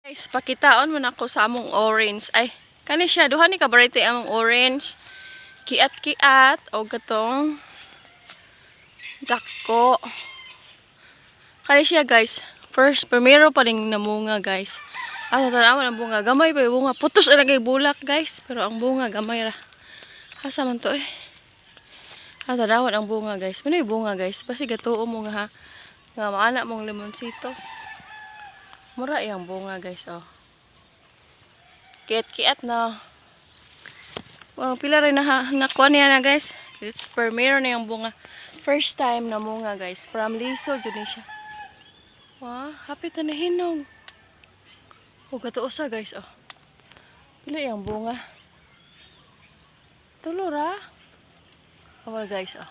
Guys, pakitaon mo na ako sa among orange. Ay, kani siya. Duha ni kabarite among orange. Kiat-kiat. O gatong dako. Kani siya guys. Primero pa rin namunga guys. Ang tanawan ang bunga. Gamay pa yung bunga. Putos na kay bulak guys. Pero ang bunga gamay ra. Asa man to eh. Ang tanawan ang bunga guys. Ano yung bunga guys? Basi gatuo mo nga ha. Nga maana mong limonsito. Mura yung bunga guys, oh. Kiat-kiat na. Well, pila rin nakuha niya na guys. It's primero na yung bunga. First time na bunga guys. From Liso, dyan siya. Wow, hapit na nahinog. Oh, gatuosa guys, oh. Pila yung bunga. Tulor ha. Oh guys, oh.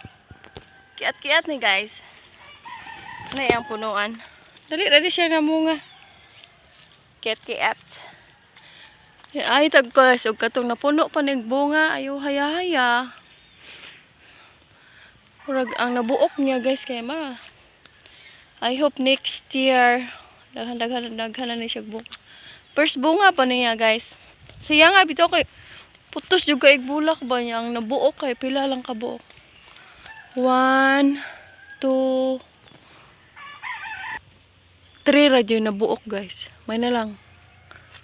Kiat-kiat ni guys. Ano yung punuan. Dali siya na bunga. Kiat-kiat. Ay, tag guys, og katong napuno pa ning bunga, ayo haya-haya. Murag ang nabuok niya guys kay mara. I hope next year daghan na ni siya bunga. First bunga pa niya guys. Siya nga bitaw kay putos jud kay bulak ba niya ang nabuok kay pila lang ka buok. 1 2 3 ra jud nabuok guys. May na lang.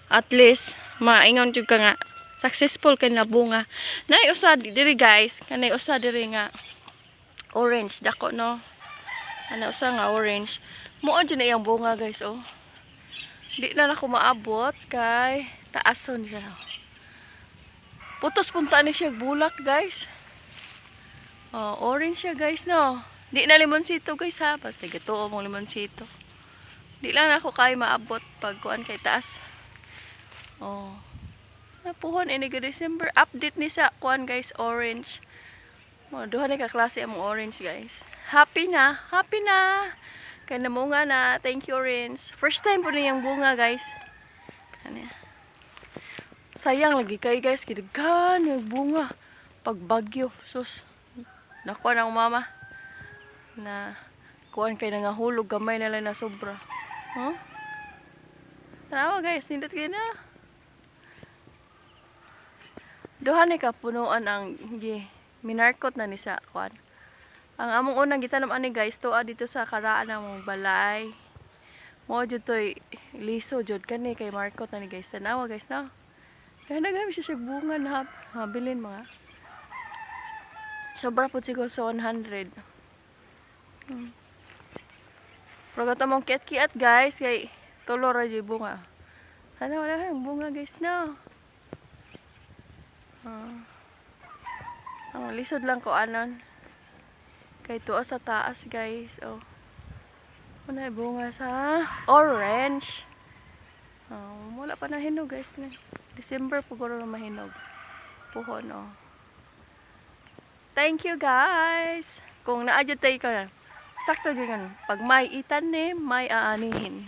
At least maingon jud ka nga successful kay na bunga. Nay usa diri guys, kanay usa diri nga orange dako no. Ana usa nga orange. Muo jud na iyang bunga guys oh. Di na nako maabot kay taason siya. Putos punta ni siya bulak guys. Oh, orange siya guys no. Di na limonsito guys ha, basta gatuo mong limonsito. Di lang ako kay maabot pag kuan kay taas. Oh. Napuhon ini ga December update ni sa kuan guys orange. Oh, duha ni ka klase among orange guys. Happy na kay namunga na. Thank you orange. First time po niyang bunga guys. Kani. Sayang lagi kay guys kidaghan yung bunga pag bagyo. Sus. Nakuha na mama na kuan kay nangahulog gamay na lang na sobra. Huh? Tanawa guys, nindot kayo na. Duha ni ka punuan ang minarkot na ni sa kuan. Ang among unang gitanom ani guys, tuwa dito sa karaan ng balay. Mo jud toy liso jud kani kay markot na ni guys. Tanawa guys na. Kaya nagami siya bunga na habilin mga. Sobra po siguro sa 100. Pero mong kiat-kiat guys kay tulor ra jud bunga. Sana wala ang bunga guys na. Ang lisod lang ko anon. Kay tuwa sa taas guys. Oh. Ano yung bunga sa orange. Wala pa na hinog guys na. December puguro na mahinog. Puhon oh. Thank you guys. Kung naadyo tayo ka na. Sakto din pag may itanim, may aanihin.